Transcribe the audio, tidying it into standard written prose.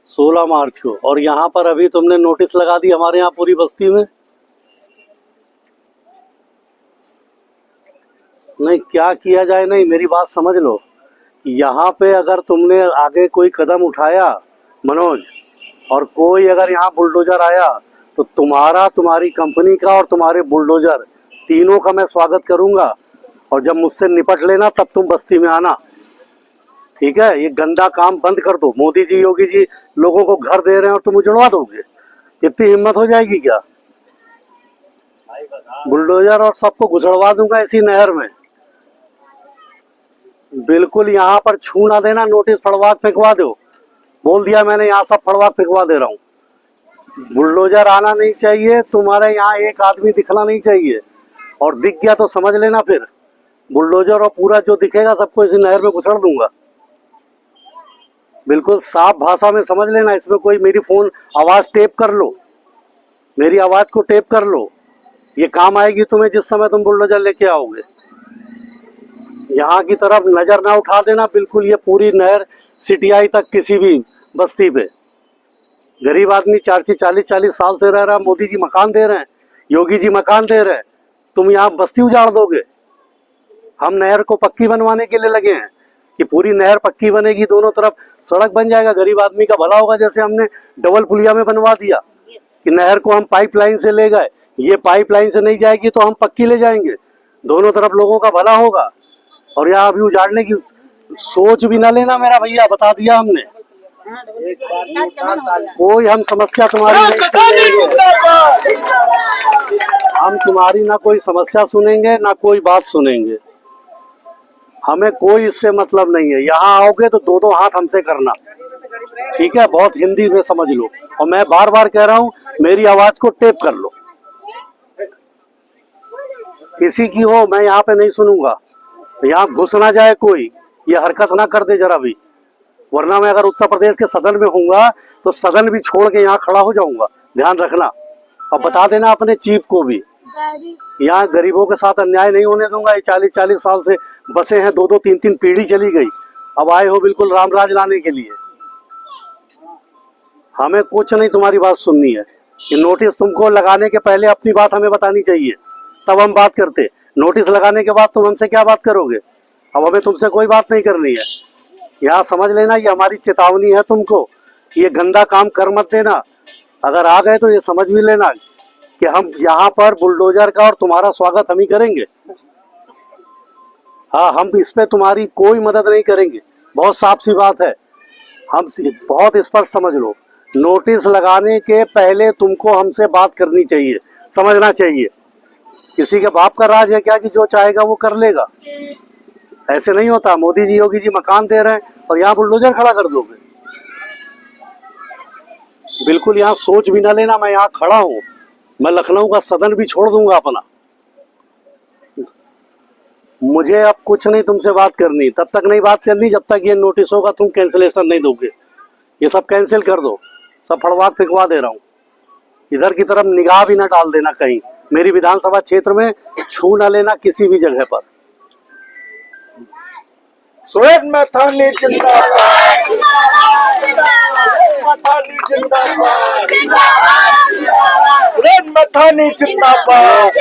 16 मार्च को। और यहाँ पर अभी तुमने नोटिस लगा दी हमारे यहाँ पूरी बस्ती में। नहीं, क्या किया जाए, नहीं मेरी बात समझ लो। यहाँ पे अगर तुमने आगे कोई कदम उठाया मनोज, और कोई अगर यहाँ बुलडोजर आया, तो तुम्हारा, तुम्हारी कंपनी का और तुम्हारे बुलडोजर तीनों का मैं स्वागत करूंगा। और जब मुझसे निपट लेना तब तुम बस्ती में आना, ठीक है। ये गंदा काम बंद कर दो। मोदी जी, योगी जी लोगों को घर दे रहे हैं और तुम उजड़वा दोगे? इतनी हिम्मत हो जाएगी क्या? बुलडोजर और सबको घुसड़वा दूंगा इसी नहर में। बिल्कुल, यहाँ पर छू ना देना, नोटिस फड़वा फेंकवा दो। बोल दिया मैंने, यहाँ सब फड़वा फेंकवा दे रहा हूँ। बुलडोजर आना नहीं चाहिए, तुम्हारे यहाँ एक आदमी दिखना नहीं चाहिए। और दिख गया तो समझ लेना, फिर बुलडोजर और पूरा जो दिखेगा सबको इसी नहर में घुसड़ दूंगा। बिल्कुल साफ भाषा में समझ लेना। इसमें कोई मेरी फोन आवाज टेप कर लो, मेरी आवाज को टेप कर लो, ये काम आएगी तुम्हें जिस समय तुम बुलडोजर लेके आओगे। यहाँ की तरफ नजर ना उठा देना बिल्कुल। ये पूरी नहर सिटियाई तक किसी भी बस्ती पे गरीब आदमी 40-40 साल से रह रहा। मोदी जी मकान दे रहे हैं, योगी जी मकान दे रहे हैं, तुम यहाँ बस्ती उजाड़ दोगे। हम नहर को पक्की बनवाने के लिए लगे हैं कि पूरी नहर पक्की बनेगी, दोनों तरफ सड़क बन जाएगा, गरीब आदमी का भला होगा। जैसे हमने डबल पुलिया में बनवा दिया कि नहर को हम पाइपलाइन से ले गए, ये पाइपलाइन से नहीं जाएगी तो हम पक्की ले जाएंगे, दोनों तरफ लोगों का भला होगा। और यहाँ अभी उजाड़ने की सोच भी ना लेना मेरा भैया, बता दिया हमने। कोई हम समस्या तुम्हारी नहीं सुनेंगे, हम तुम्हारी ना कोई समस्या सुनेंगे ना कोई बात सुनेंगे। हमें कोई इससे मतलब नहीं है। यहाँ आओगे तो दो हाथ हमसे करना, ठीक है। बहुत हिंदी में समझ लो। और मैं बार बार कह रहा हूँ, मेरी आवाज को टेप कर लो। किसी की हो, मैं यहाँ पे नहीं सुनूंगा। यहाँ घुस ना जाए कोई, ये हरकत ना कर दे जरा भी, वरना मैं अगर उत्तर प्रदेश के सदन में हूँगा तो सदन भी छोड़ के यहाँ खड़ा हो जाऊंगा, ध्यान रखना। और बता देना अपने चीफ को भी, यहाँ गरीबों के साथ अन्याय नहीं होने दूंगा। ये 40-40 साल से बसे हैं, 2-2, 3-3 पीढ़ी चली गई, अब आए हो बिल्कुल रामराज लाने के लिए। हमें कुछ नहीं तुम्हारी बात सुननी है। ये नोटिस तुमको लगाने के पहले अपनी बात हमें बतानी चाहिए, तब हम बात करते। नोटिस लगाने के बाद तुम हमसे क्या बात करोगे? अब हमें तुमसे कोई बात नहीं करनी है। यहाँ समझ लेना, ये हमारी चेतावनी है तुमको, ये गंदा काम कर मत देना। अगर आ गए तो ये समझ भी लेना कि हम यहाँ पर बुलडोजर का और तुम्हारा स्वागत हम ही करेंगे। हाँ, हम इस पे तुम्हारी कोई मदद नहीं करेंगे, बहुत साफ सी बात है। हम बहुत स्पष्ट समझ लो, नोटिस लगाने के पहले तुमको हमसे बात करनी चाहिए, समझना चाहिए। किसी के बाप का राज है क्या कि जो चाहेगा वो कर लेगा? ऐसे नहीं होता। मोदी जी, योगी जी मकान दे रहे हैं और यहाँ बुलडोजर खड़ा कर दोगे? बिल्कुल यहाँ सोच भी ना लेना। मैं यहाँ खड़ा हूँ, मैं लखनऊ का सदन भी छोड़ दूंगा अपना। मुझे अब कुछ नहीं तुमसे बात करनी, तब तक नहीं बात करनी जब तक ये नोटिसों का तुम कैंसिलेशन नहीं दोगे। ये सब कैंसिल कर दो, सब फड़वा फेंकवा दे रहा हूँ। इधर की तरफ निगाह भी ना डाल देना कहीं, मेरी विधानसभा क्षेत्र में छू ना लेना किसी भी जगह पर। सुरेश मैथानी जिंदाबाद, मैथानी जिंदाबाद, सुरेश मैथानी जिंदाबाद।